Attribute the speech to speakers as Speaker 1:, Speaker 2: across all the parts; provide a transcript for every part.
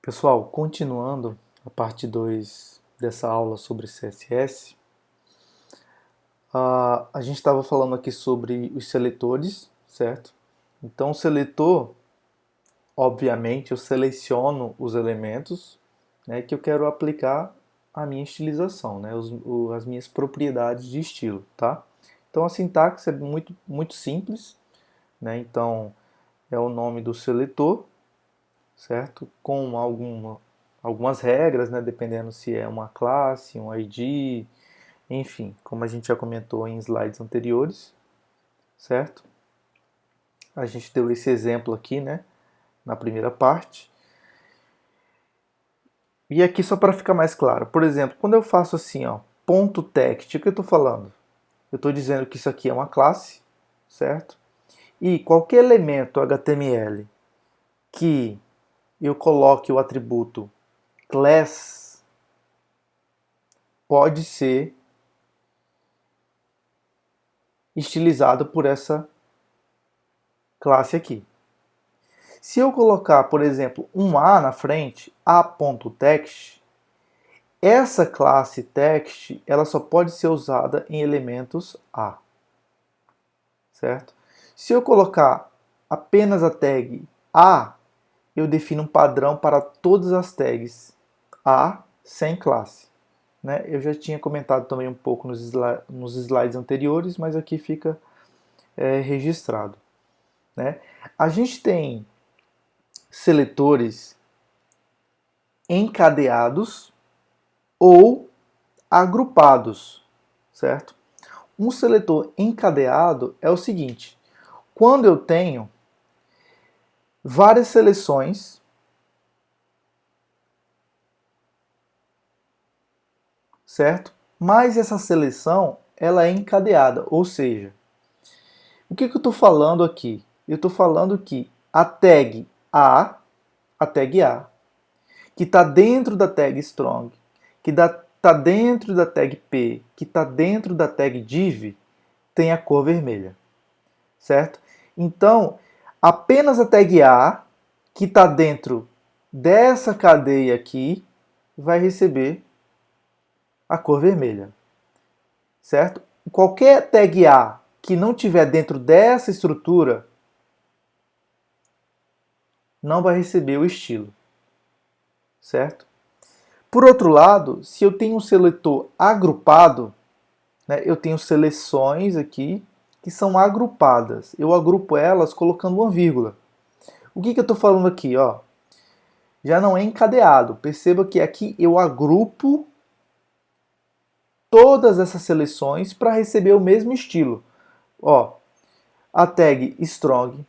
Speaker 1: Pessoal, continuando a parte 2 dessa aula sobre CSS, a gente estava falando aqui sobre os seletores, certo? Então, o seletor, obviamente, eu seleciono os elementos, né, que eu quero aplicar a minha estilização, né, as minhas propriedades de estilo, tá? Então, a sintaxe é muito simples, né? Então, é o nome do seletor, certo? Com algumas regras, né? Dependendo se é uma classe, um ID, enfim, como a gente já comentou em slides anteriores, certo? A gente deu esse exemplo aqui, né? Na primeira parte. E aqui só para ficar mais claro, por exemplo, quando eu faço assim, ó, ponto .text, o que eu estou falando? Eu estou dizendo que isso aqui é uma classe, certo? E qualquer elemento HTML que eu coloque o atributo class pode ser estilizado por essa classe aqui. Se eu colocar, por exemplo, um A na frente, a.text, essa classe text ela só pode ser usada em elementos A, certo? Se eu colocar apenas a tag A, eu defino um padrão para todas as tags A sem classe. Né? Eu já tinha comentado também um pouco nos slides anteriores, mas aqui fica registrado. Né? A gente tem seletores encadeados ou agrupados, certo? Um seletor encadeado é o seguinte: quando eu tenho várias seleções, certo? Mas essa seleção ela é encadeada, ou seja, o que eu estou falando aqui? Eu estou falando que a tag A, que está dentro da tag strong, que está dentro da tag p, que está dentro da tag div, tem a cor vermelha, certo? Então, apenas a tag A, que está dentro dessa cadeia aqui, vai receber a cor vermelha, certo? Qualquer tag A que não tiver dentro dessa estrutura não vai receber o estilo, certo? Por outro lado, se eu tenho um seletor agrupado, né, eu tenho seleções aqui que são agrupadas. Eu agrupo elas colocando uma vírgula. O que eu estou falando aqui? Ó? Já não é encadeado. Perceba que aqui eu agrupo todas essas seleções para receber o mesmo estilo. Ó, a tag strong,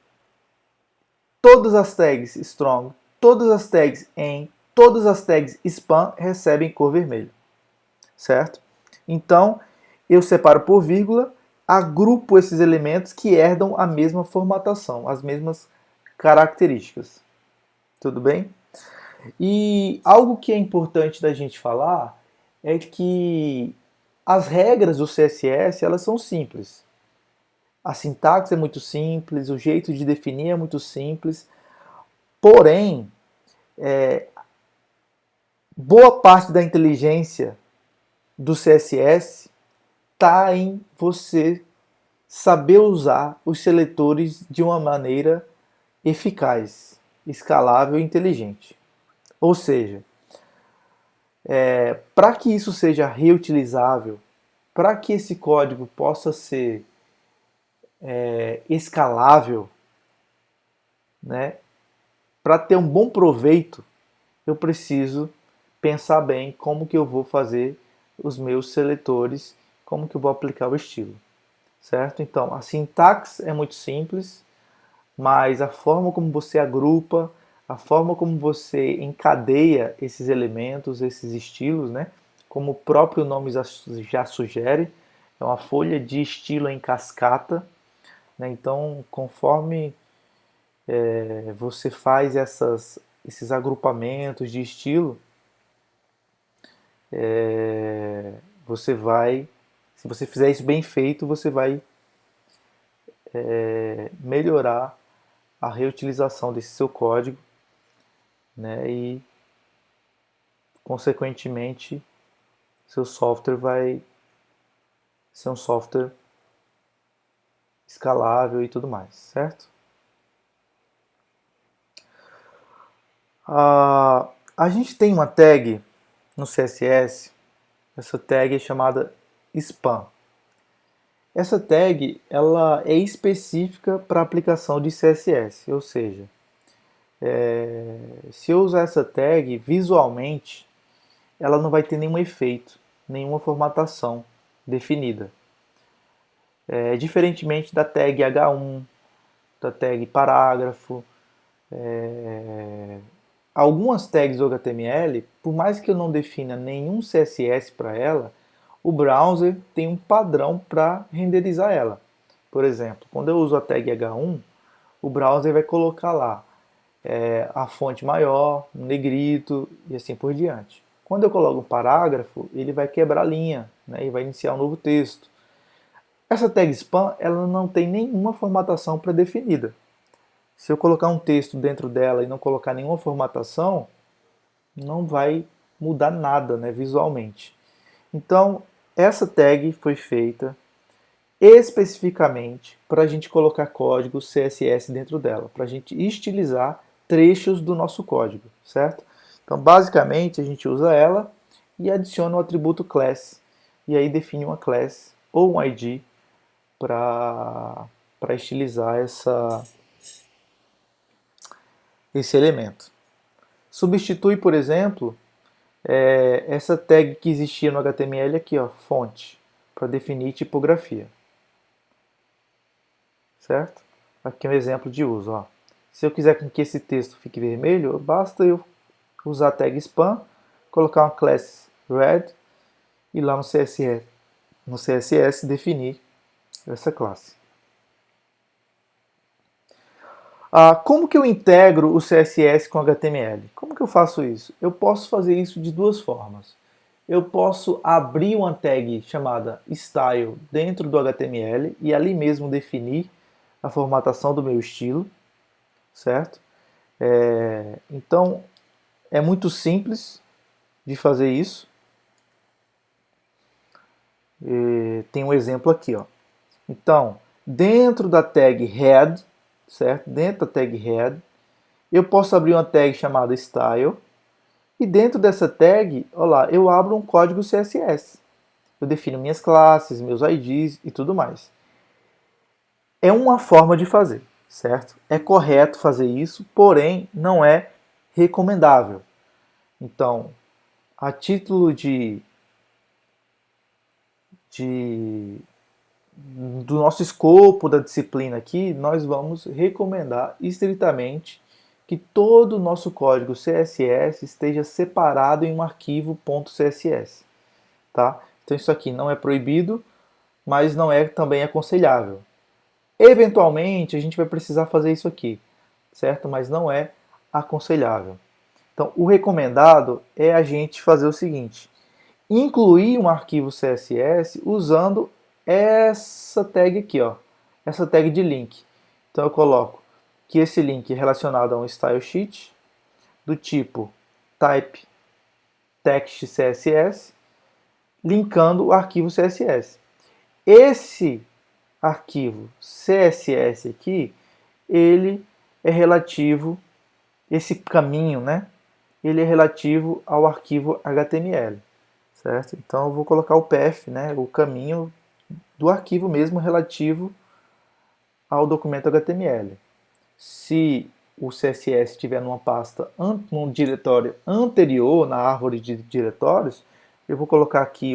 Speaker 1: todas as tags strong, todas as tags em, todas as tags spam recebem cor vermelha, certo? Então, eu separo por vírgula, agrupo esses elementos que herdam a mesma formatação, as mesmas características. Tudo bem? E algo que é importante da gente falar é que as regras do CSS elas são simples. A sintaxe é muito simples, o jeito de definir é muito simples, porém, boa parte da inteligência do CSS está em você saber usar os seletores de uma maneira eficaz, escalável e inteligente. Ou seja, para que isso seja reutilizável, para que esse código possa ser escalável, né, para ter um bom proveito, eu preciso pensar bem como que eu vou fazer os meus seletores, como que eu vou aplicar o estilo, certo? Então, a sintaxe é muito simples, mas a forma como você agrupa, a forma como você encadeia esses elementos, esses estilos, né? Como o próprio nome já sugere, é uma folha de estilo em cascata, né? Então, conforme você faz esses agrupamentos de estilo, você vai, se você fizer isso bem feito, você vai melhorar a reutilização desse seu código, né? E consequentemente, seu software vai ser um software escalável e tudo mais, certo? A gente tem uma tag no CSS, essa tag é chamada spam. Essa tag ela é específica para aplicação de CSS, ou seja, se eu usar essa tag visualmente, ela não vai ter nenhum efeito, nenhuma formatação definida. Diferentemente da tag H1, da tag parágrafo, algumas tags do HTML, por mais que eu não defina nenhum CSS para ela, o browser tem um padrão para renderizar ela. Por exemplo, quando eu uso a tag H1, o browser vai colocar lá a fonte maior, um negrito e assim por diante. Quando eu coloco um parágrafo, ele vai quebrar a linha, né, e vai iniciar um novo texto. Essa tag spam ela não tem nenhuma formatação pré-definida. Se eu colocar um texto dentro dela e não colocar nenhuma formatação, não vai mudar nada, né, visualmente. Então, essa tag foi feita especificamente para a gente colocar código CSS dentro dela, para a gente estilizar trechos do nosso código, certo? Então, basicamente, a gente usa ela e adiciona o atributo class, e aí define uma class ou um ID para estilizar esse elemento. Substitui, por exemplo, essa tag que existia no HTML aqui, ó, fonte, para definir tipografia. Certo? Aqui é um exemplo de uso. Ó. Se eu quiser que esse texto fique vermelho, basta eu usar a tag spam, colocar uma class red e lá no CSS definir essa classe. Como que eu integro o CSS com HTML? Como que eu faço isso? Eu posso fazer isso de duas formas. Eu posso abrir uma tag chamada style dentro do HTML e ali mesmo definir a formatação do meu estilo, certo? Então, é muito simples de fazer isso. Tem um exemplo aqui, ó. Então, dentro da tag head, certo? Dentro da tag head, eu posso abrir uma tag chamada style e dentro dessa tag, olha lá, eu abro um código CSS. Eu defino minhas classes, meus IDs e tudo mais. É uma forma de fazer, certo? É correto fazer isso, porém não é recomendável. Então, a título de do nosso escopo da disciplina aqui, nós vamos recomendar estritamente que todo o nosso código CSS esteja separado em um arquivo .css, tá? Então isso aqui não é proibido, mas não é também aconselhável. Eventualmente a gente vai precisar fazer isso aqui, certo? Mas não é aconselhável. Então o recomendado é a gente fazer o seguinte: incluir um arquivo CSS usando essa tag aqui, ó, essa tag de link. Então eu coloco que esse link é relacionado a um style sheet do tipo type text CSS, linkando o arquivo CSS. Esse arquivo CSS aqui, ele é relativo, esse caminho, né? Ele é relativo ao arquivo HTML. Certo? Então eu vou colocar o path, né, o caminho do arquivo mesmo relativo ao documento HTML. Se o CSS estiver numa pasta, num diretório anterior, na árvore de diretórios, eu vou colocar aqui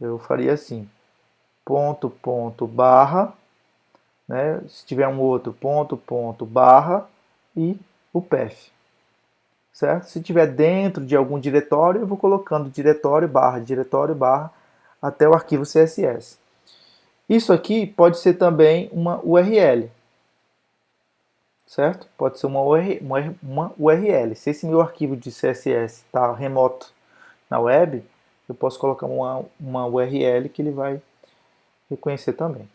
Speaker 1: eu faria assim, ponto, barra, né, se tiver um outro, ponto, barra e o path. Certo? Se tiver dentro de algum diretório, eu vou colocando diretório, barra, até o arquivo CSS. Isso aqui pode ser também uma URL, certo? Pode ser uma URL. Se esse meu arquivo de CSS está remoto na web, eu posso colocar uma URL que ele vai reconhecer também.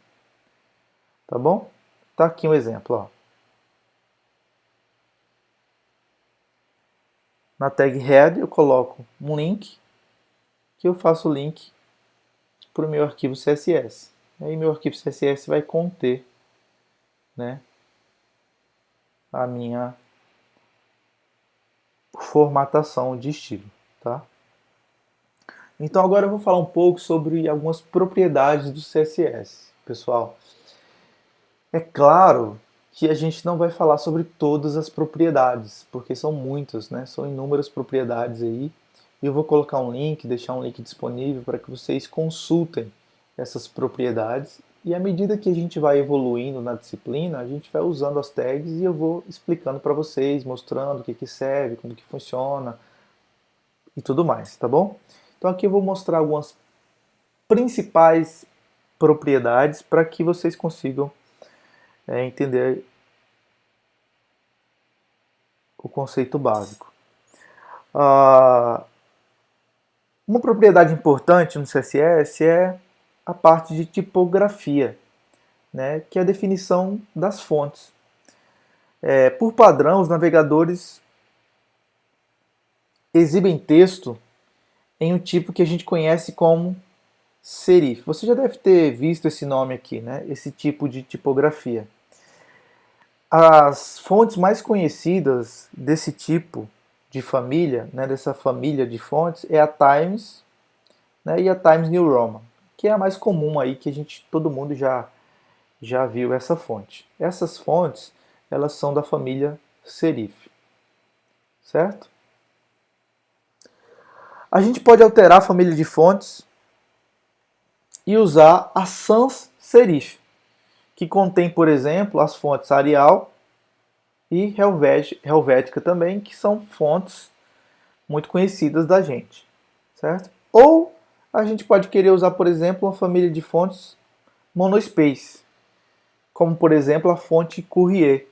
Speaker 1: Tá bom? Tá aqui um exemplo, ó. na tag head eu coloco um link, que eu faço o link para o meu arquivo CSS. Aí meu arquivo CSS vai conter, né, a minha formatação de estilo, tá? Então agora eu vou falar um pouco sobre algumas propriedades do CSS, pessoal. É claro que a gente não vai falar sobre todas as propriedades, porque são muitas, né? São inúmeras propriedades aí. E eu vou colocar um link, deixar um link disponível para que vocês consultem essas propriedades. E à medida que a gente vai evoluindo na disciplina, a gente vai usando as tags e eu vou explicando para vocês, mostrando o que que serve, como que funciona e tudo mais, tá bom? Então aqui eu vou mostrar algumas principais propriedades para que vocês consigam entender o conceito básico. Uma propriedade importante no CSS é a parte de tipografia, né, que é a definição das fontes. Por padrão, os navegadores exibem texto em um tipo que a gente conhece como serif. Você já deve ter visto esse nome aqui, né, esse tipo de tipografia. As fontes mais conhecidas desse tipo de família, né, dessa família de fontes, é a Times, né, e a Times New Roman, que é a mais comum aí, que todo mundo já viu essa fonte. Essas fontes, elas são da família serif, certo? A gente pode alterar a família de fontes e usar a sans serif, que contém, por exemplo, as fontes Arial e Helvética também, que são fontes muito conhecidas da gente, certo? Ou a gente pode querer usar, por exemplo, uma família de fontes monospace, como por exemplo a fonte Courier,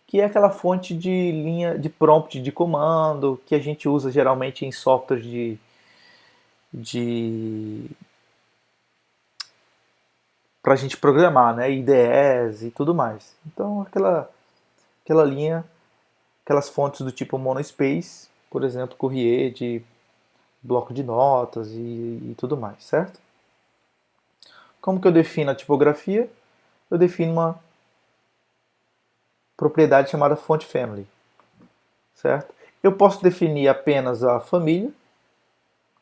Speaker 1: que é aquela fonte de linha de prompt de comando que a gente usa geralmente em softwares de para a gente programar, né, IDEs e tudo mais. Então aquela linha, aquelas fontes do tipo monospace, por exemplo, Courier de bloco de notas e tudo mais, certo? Como que eu defino a tipografia? Eu defino uma propriedade chamada font family, certo? Eu posso definir apenas a família,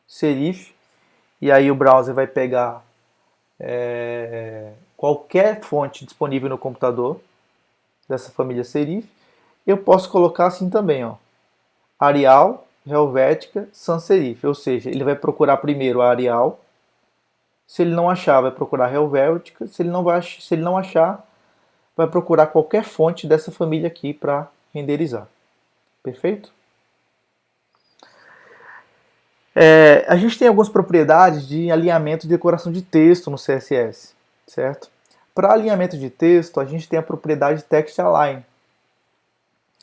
Speaker 1: serif, e aí o browser vai pegar qualquer fonte disponível no computador dessa família serif. Eu posso colocar assim também, ó, Arial, Helvética, sans serif, ou seja, ele vai procurar primeiro a Arial. Se ele não achar, vai procurar Helvética. Se ele não achar, vai procurar qualquer fonte dessa família aqui para renderizar. Perfeito? A gente tem algumas propriedades de alinhamento e decoração de texto no CSS, certo? Para alinhamento de texto, a gente tem a propriedade text align.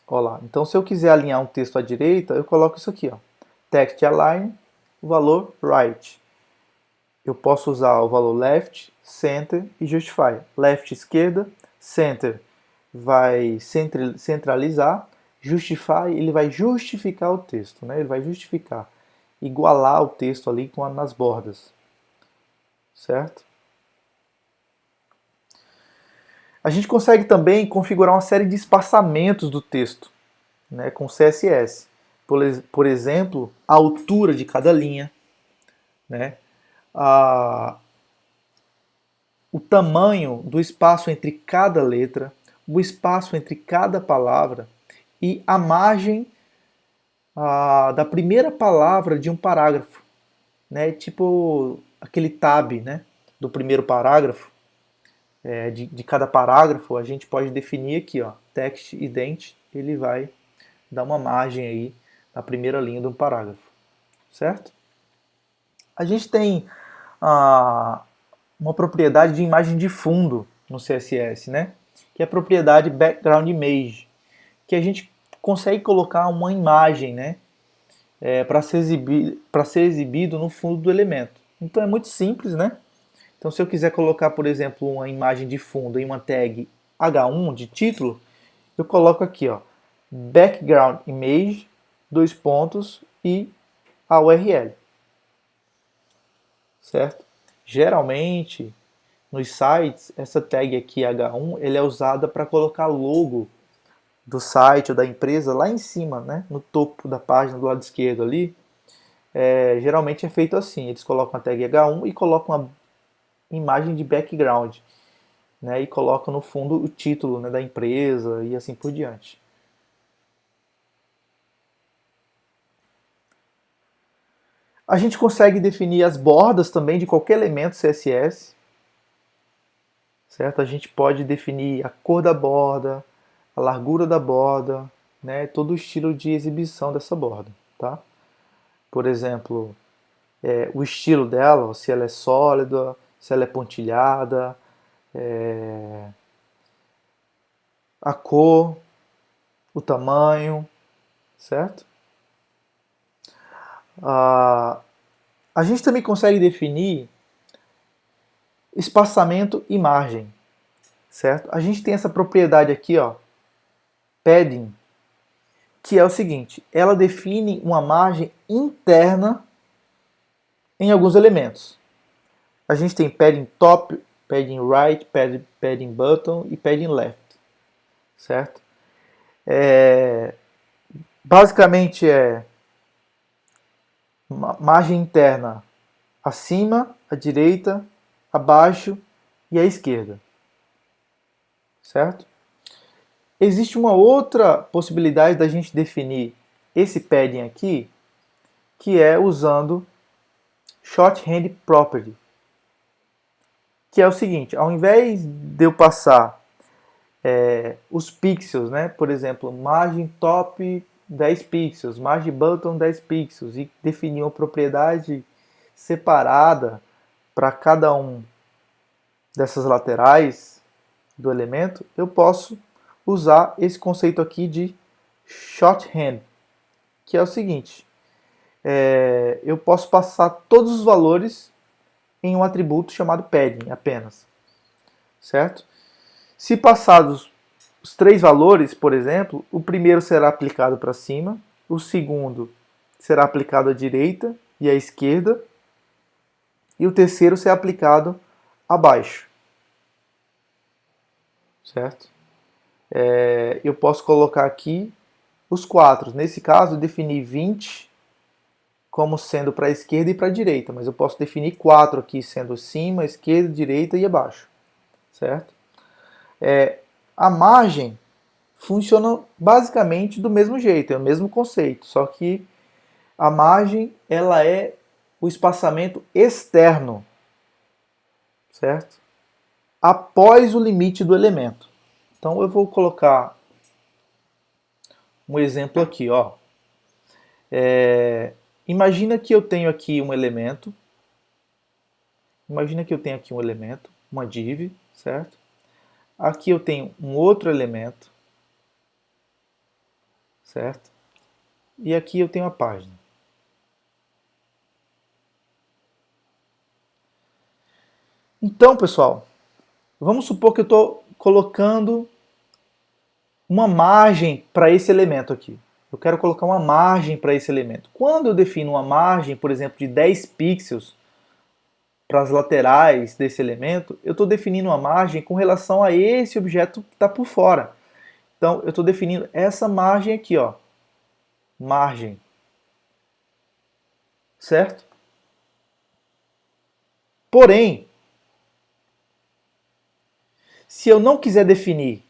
Speaker 1: Olha lá. Então, se eu quiser alinhar um texto à direita, eu coloco isso aqui, ó, text align, o valor right. Eu posso usar o valor left, center e justify. Left, esquerda, center vai centralizar, justify, ele vai justificar o texto, né? Ele vai justificar, igualar o texto ali nas bordas, certo? A gente consegue também configurar uma série de espaçamentos do texto, né, com CSS. Por exemplo, a altura de cada linha, né, o tamanho do espaço entre cada letra, o espaço entre cada palavra e a margem da primeira palavra de um parágrafo, né? Tipo aquele tab, né, do primeiro parágrafo, de cada parágrafo, a gente pode definir aqui, ó, text ident, ele vai dar uma margem aí na primeira linha de um parágrafo, certo? A gente tem uma propriedade de imagem de fundo no CSS, né? Que é a propriedade background image, que a gente consegue colocar uma imagem, né? Para ser exibido no fundo do elemento. Então é muito simples, né? Então se eu quiser colocar, por exemplo, uma imagem de fundo em uma tag H1 de título, eu coloco aqui, ó, background image dois pontos e a URL, certo? Geralmente, nos sites, essa tag aqui H1 ele é usada para colocar logo do site ou da empresa lá em cima, né? No topo da página do lado esquerdo ali. Geralmente é feito assim, eles colocam a tag H1 e colocam uma imagem de background, né? E colocam no fundo o título, né, da empresa e assim por diante. A gente consegue definir as bordas também de qualquer elemento CSS, certo? A gente pode definir a cor da borda, a largura da borda, né? Todo o estilo de exibição dessa borda, tá? Por exemplo, o estilo dela, se ela é sólida, se ela é pontilhada, a cor, o tamanho, certo? A gente também consegue definir espaçamento e margem, certo? A gente tem essa propriedade aqui, ó, padding, que é o seguinte, ela define uma margem interna em alguns elementos. A gente tem padding top, padding right, padding bottom e padding left, certo? Basicamente é margem interna acima, à direita, abaixo e à esquerda, certo? Existe uma outra possibilidade da gente definir esse padding aqui, que é usando shorthand property, que é o seguinte, ao invés de eu passar os pixels, né, por exemplo, margem top 10 pixels, margem bottom 10 pixels, e definir uma propriedade separada para cada um dessas laterais do elemento, eu posso usar esse conceito aqui de shorthand, que é o seguinte, eu posso passar todos os valores em um atributo chamado padding apenas, certo? Se passados os três valores, por exemplo, o primeiro será aplicado para cima, o segundo será aplicado à direita e à esquerda, e o terceiro será aplicado abaixo, certo? Eu posso colocar aqui os quatro. Nesse caso, eu defini 20 como sendo para a esquerda e para a direita, mas eu posso definir 4 aqui sendo cima, esquerda, direita e abaixo, certo? A margem funciona basicamente do mesmo jeito, é o mesmo conceito, só que a margem ela é o espaçamento externo, certo? Após o limite do elemento. Então eu vou colocar um exemplo aqui, ó. Imagina que eu tenho aqui um elemento. Imagina que eu tenho aqui um elemento, uma div, certo? Aqui eu tenho um outro elemento, certo? E aqui eu tenho a página. Então, pessoal, vamos supor que eu estou colocando uma margem para esse elemento aqui. Eu quero colocar uma margem para esse elemento. Quando eu defino uma margem, por exemplo, de 10 pixels para as laterais desse elemento, eu estou definindo uma margem com relação a esse objeto que está por fora. Então, eu estou definindo essa margem aqui, ó. Margem. Certo? Porém, se eu não quiser definir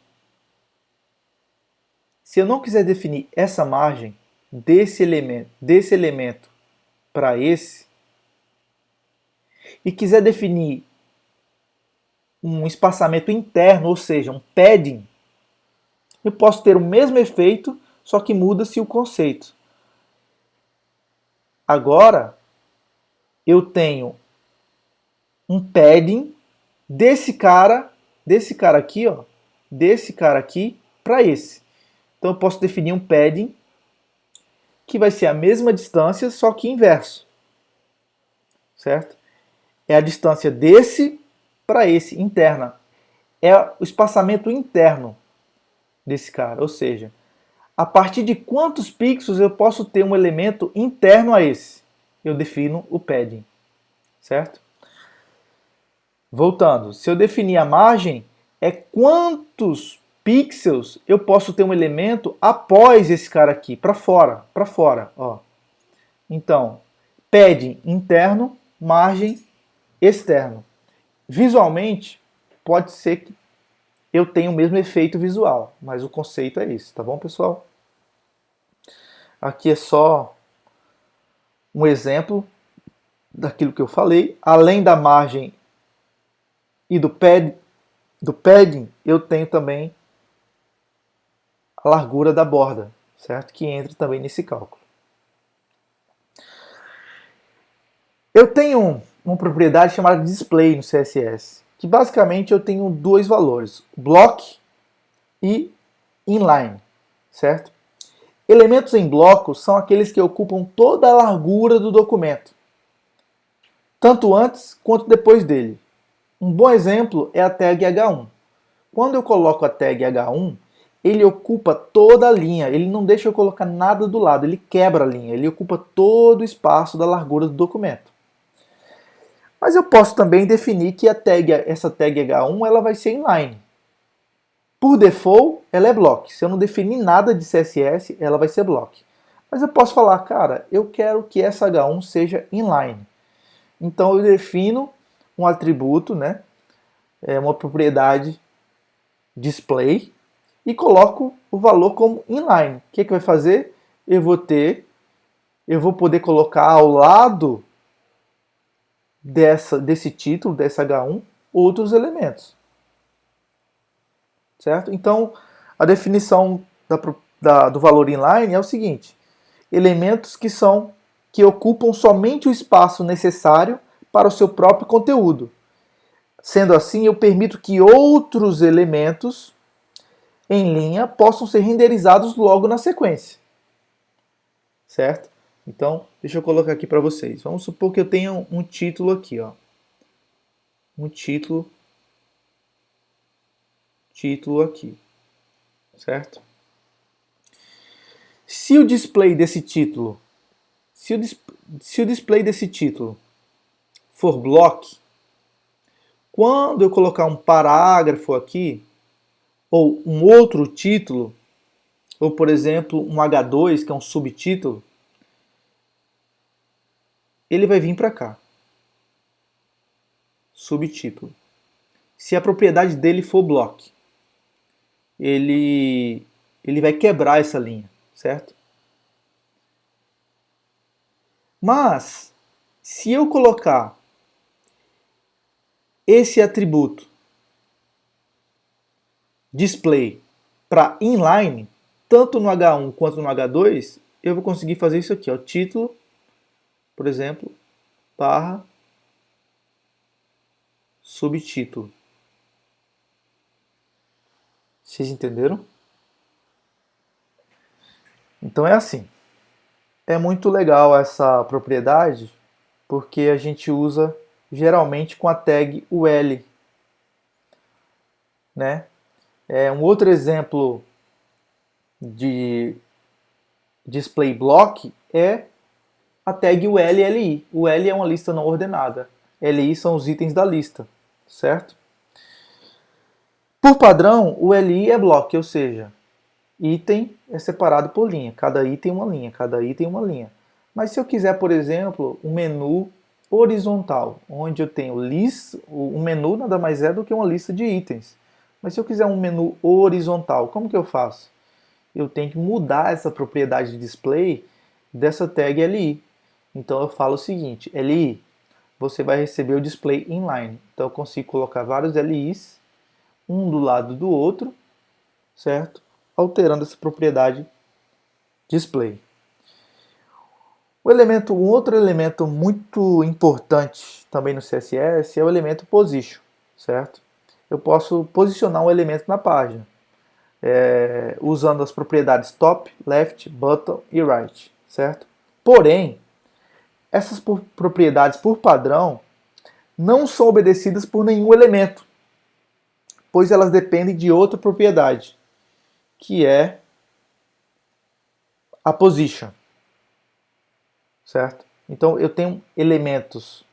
Speaker 1: essa margem desse elemento para esse, e quiser definir um espaçamento interno, ou seja, um padding, eu posso ter o mesmo efeito, só que muda-se o conceito. Agora, eu tenho um padding desse cara aqui, ó, desse cara aqui para esse. Então eu posso definir um padding que vai ser a mesma distância, só que inverso. Certo? É a distância desse para esse, interna. É o espaçamento interno desse cara, ou seja, a partir de quantos pixels eu posso ter um elemento interno a esse? Eu defino o padding, certo? Voltando, se eu definir a margem, é quantos pixels eu posso ter um elemento após esse cara aqui, para fora, ó. Então, padding interno, margem externo. Visualmente, pode ser que eu tenha o mesmo efeito visual, mas o conceito é esse, tá bom, pessoal? Aqui é só um exemplo daquilo que eu falei. Além da margem e do padding, eu tenho também a largura da borda, certo? Que entra também nesse cálculo. Eu tenho uma propriedade chamada display no CSS, que basicamente eu tenho dois valores, block e inline, certo? Elementos em blocos são aqueles que ocupam toda a largura do documento, tanto antes quanto depois dele. Um bom exemplo é a tag H1. Quando eu coloco a tag H1, ele ocupa toda a linha, ele não deixa eu colocar nada do lado, ele quebra a linha, ele ocupa todo o espaço da largura do documento. Mas eu posso também definir que essa tag H1 ela vai ser inline. Por default, ela é block. Se eu não definir nada de CSS, ela vai ser block. Mas eu posso falar, cara, eu quero que essa H1 seja inline. Então eu defino um atributo, né, uma propriedade display, e coloco o valor como inline. O que vai fazer? Eu vou poder colocar ao lado desse título, dessa H1, outros elementos. Certo? Então, a definição do valor inline é o seguinte: elementos que ocupam somente o espaço necessário para o seu próprio conteúdo. Sendo assim, eu permito que outros elementos em linha possam ser renderizados logo na sequência. Certo? Então, deixa eu colocar aqui para vocês. Vamos supor que eu tenha um título aqui, ó. Um título aqui. Certo? Se o display desse título, se o display desse título for block, quando eu colocar um parágrafo aqui, ou um outro título, ou por exemplo um H2, que é um subtítulo, ele vai vir para cá. Subtítulo. Se a propriedade dele for block, ele vai quebrar essa linha, certo? Mas, se eu colocar esse atributo display para inline, tanto no H1 quanto no H2, eu vou conseguir fazer isso aqui, ó, título, por exemplo, barra subtítulo. Vocês entenderam? Então é assim. É muito legal essa propriedade, porque a gente usa geralmente com a tag UL, né? Um outro exemplo de display block é a tag UL-LI. O L é uma lista não ordenada. LI são os itens da lista, certo? Por padrão, o LI é block, ou seja, item é separado por linha. Cada item uma linha, cada item uma linha. Mas se eu quiser, por exemplo, um menu horizontal, onde eu tenho lista, um menu nada mais é do que uma lista de itens. Mas se eu quiser um menu horizontal, como que eu faço? Eu tenho que mudar essa propriedade de display dessa tag LI. Então eu falo o seguinte, LI, você vai receber o display inline. Então eu consigo colocar vários LIs, um do lado do outro, certo? Alterando essa propriedade display. Um outro elemento muito importante também no CSS é o elemento position, certo? Eu posso posicionar um elemento na página, usando as propriedades top, left, bottom e right, certo? Porém, essas propriedades por padrão não são obedecidas por nenhum elemento, pois elas dependem de outra propriedade, que é a position, certo? Então eu tenho elementos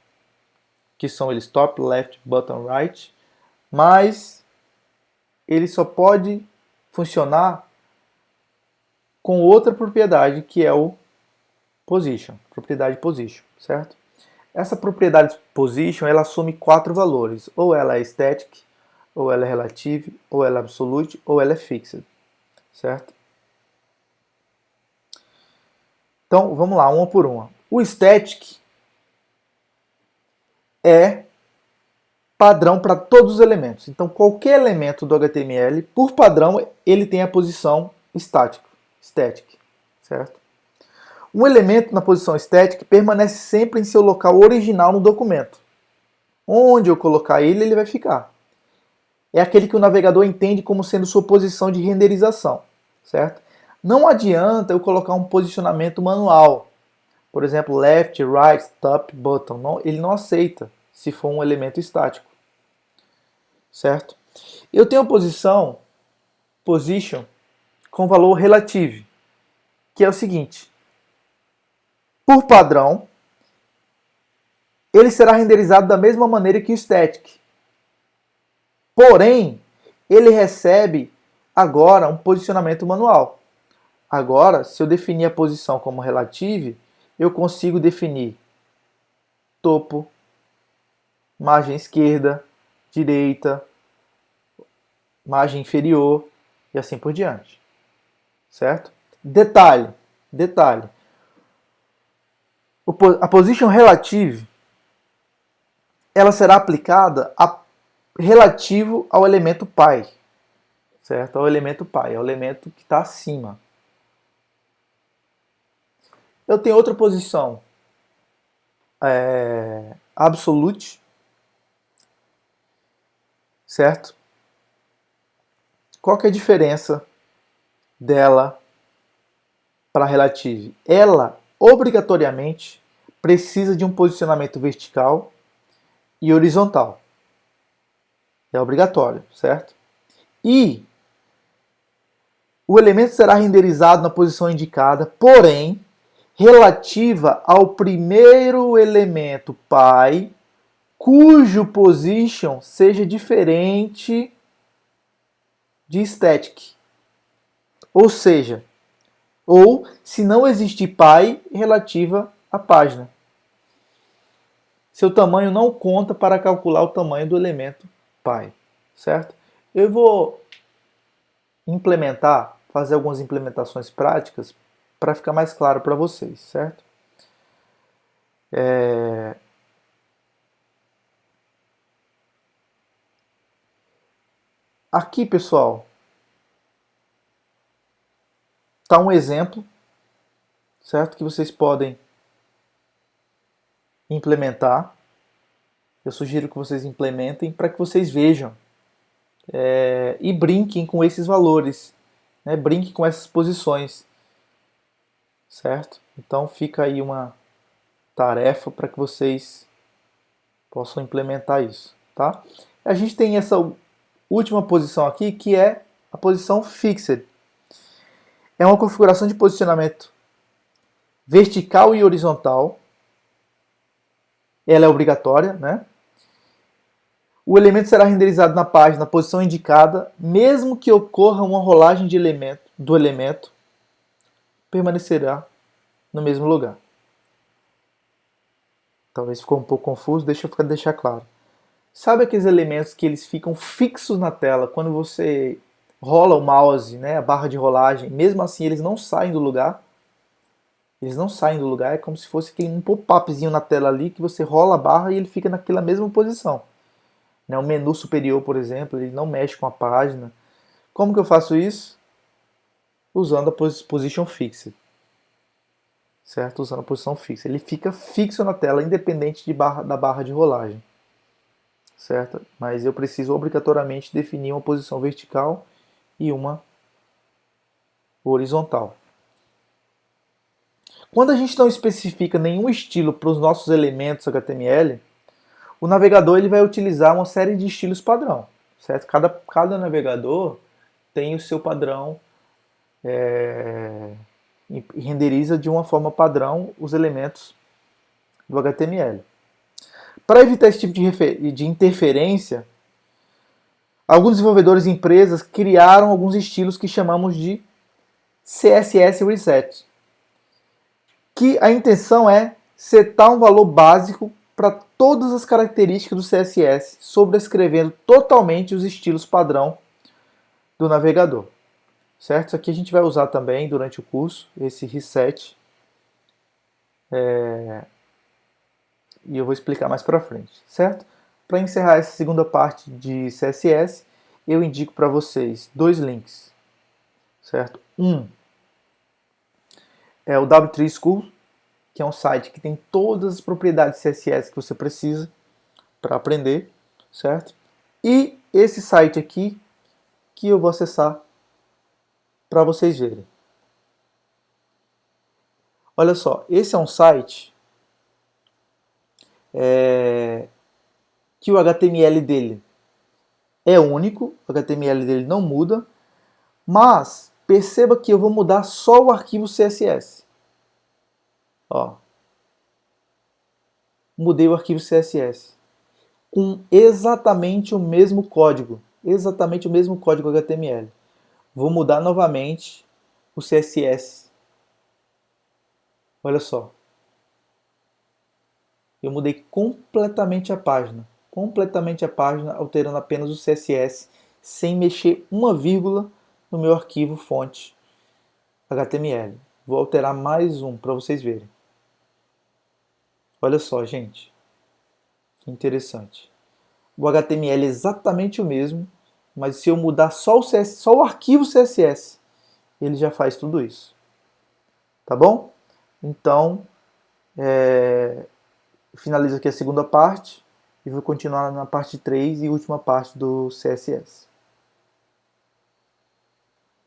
Speaker 1: que são eles top, left, bottom, right, mas ele só pode funcionar com outra propriedade, que é o position, propriedade position, certo? Essa propriedade position, ela assume 4 valores, ou ela é static, ou ela é relative, ou ela é absolute, ou ela é fixed, certo? Então, vamos lá, uma por uma. O static é padrão para todos os elementos. Então, qualquer elemento do HTML, por padrão, ele tem a posição static, certo? Um elemento na posição static permanece sempre em seu local original no documento. Onde eu colocar ele, ele vai ficar. É aquele que o navegador entende como sendo sua posição de renderização, certo? Não adianta eu colocar um posicionamento manual. Por exemplo, left, right, top, bottom. Não, ele não aceita se for um elemento estático, certo? Eu tenho a position, com valor relative, que é o seguinte. Por padrão, ele será renderizado da mesma maneira que o static. Porém, ele recebe agora um posicionamento manual. Agora, se eu definir a posição como relative, eu consigo definir topo, margem esquerda, direita, margem inferior e assim por diante. Certo? Detalhe. A position relative, ela será aplicada relativo ao elemento pi, certo? Ao elemento pi, é o elemento que está acima. Eu tenho outra posição, absolute, certo? Qual que é a diferença dela para relative? Ela, obrigatoriamente, precisa de um posicionamento vertical e horizontal. É obrigatório, certo? E o elemento será renderizado na posição indicada, porém, relativa ao primeiro elemento pi, cujo position seja diferente de static. Ou seja, ou se não existir pi relativa à página. Seu tamanho não conta para calcular o tamanho do elemento pi, certo? Eu vou fazer algumas implementações práticas para ficar mais claro para vocês, certo? Aqui, pessoal, está um exemplo, certo? Que vocês podem implementar. Eu sugiro que vocês implementem para que vocês vejam e brinquem com esses valores, né? Brinquem com essas posições, certo? Então fica aí uma tarefa para que vocês possam implementar isso, tá? A gente tem essa última posição aqui, que é a posição fixed. É uma configuração de posicionamento vertical e horizontal. Ela é obrigatória, né? O elemento será renderizado na página na posição indicada, mesmo que ocorra uma rolagem do elemento, permanecerá no mesmo lugar. Talvez ficou um pouco confuso, deixa eu deixar claro. Sabe aqueles elementos que eles ficam fixos na tela quando você rola o mouse, né, a barra de rolagem, mesmo assim eles não saem do lugar? Eles não saem do lugar, é como se fosse um pop-upzinho na tela ali que você rola a barra e ele fica naquela mesma posição. O menu superior, por exemplo, ele não mexe com a página. Como que eu faço isso? Usando a position fixed. Certo? Usando a posição fixa. Ele fica fixo na tela, independente da barra de rolagem. Certo? Mas eu preciso obrigatoriamente definir uma posição vertical e uma horizontal. Quando a gente não especifica nenhum estilo para os nossos elementos HTML, o navegador ele vai utilizar uma série de estilos padrão, certo? Cada navegador tem o seu padrão e renderiza de uma forma padrão os elementos do HTML. Para evitar esse tipo de interferência, alguns desenvolvedores e empresas criaram alguns estilos que chamamos de CSS Reset, que a intenção é setar um valor básico para todas as características do CSS, sobrescrevendo totalmente os estilos padrão do navegador. Certo? Isso aqui a gente vai usar também durante o curso, esse reset. E eu vou explicar mais para frente, certo? Para encerrar essa segunda parte de CSS, eu indico para vocês dois links, certo? Um é o W3 School, que é um site que tem todas as propriedades CSS que você precisa para aprender, certo? E esse site aqui, que eu vou acessar para vocês verem. Olha só, esse é um site que o HTML dele é único, o HTML dele não muda, mas perceba que eu vou mudar só o arquivo CSS. Ó, mudei o arquivo CSS com exatamente o mesmo código HTML. Vou mudar novamente o CSS. Olha só. Eu mudei completamente a página, alterando apenas o CSS, sem mexer uma vírgula no meu arquivo fonte HTML. Vou alterar mais um para vocês verem. Olha só, gente. Que interessante. O HTML é exatamente o mesmo, mas se eu mudar só o arquivo CSS, ele já faz tudo isso. Tá bom? Então, finalizo aqui a segunda parte e vou continuar na parte 3 e última parte do CSS.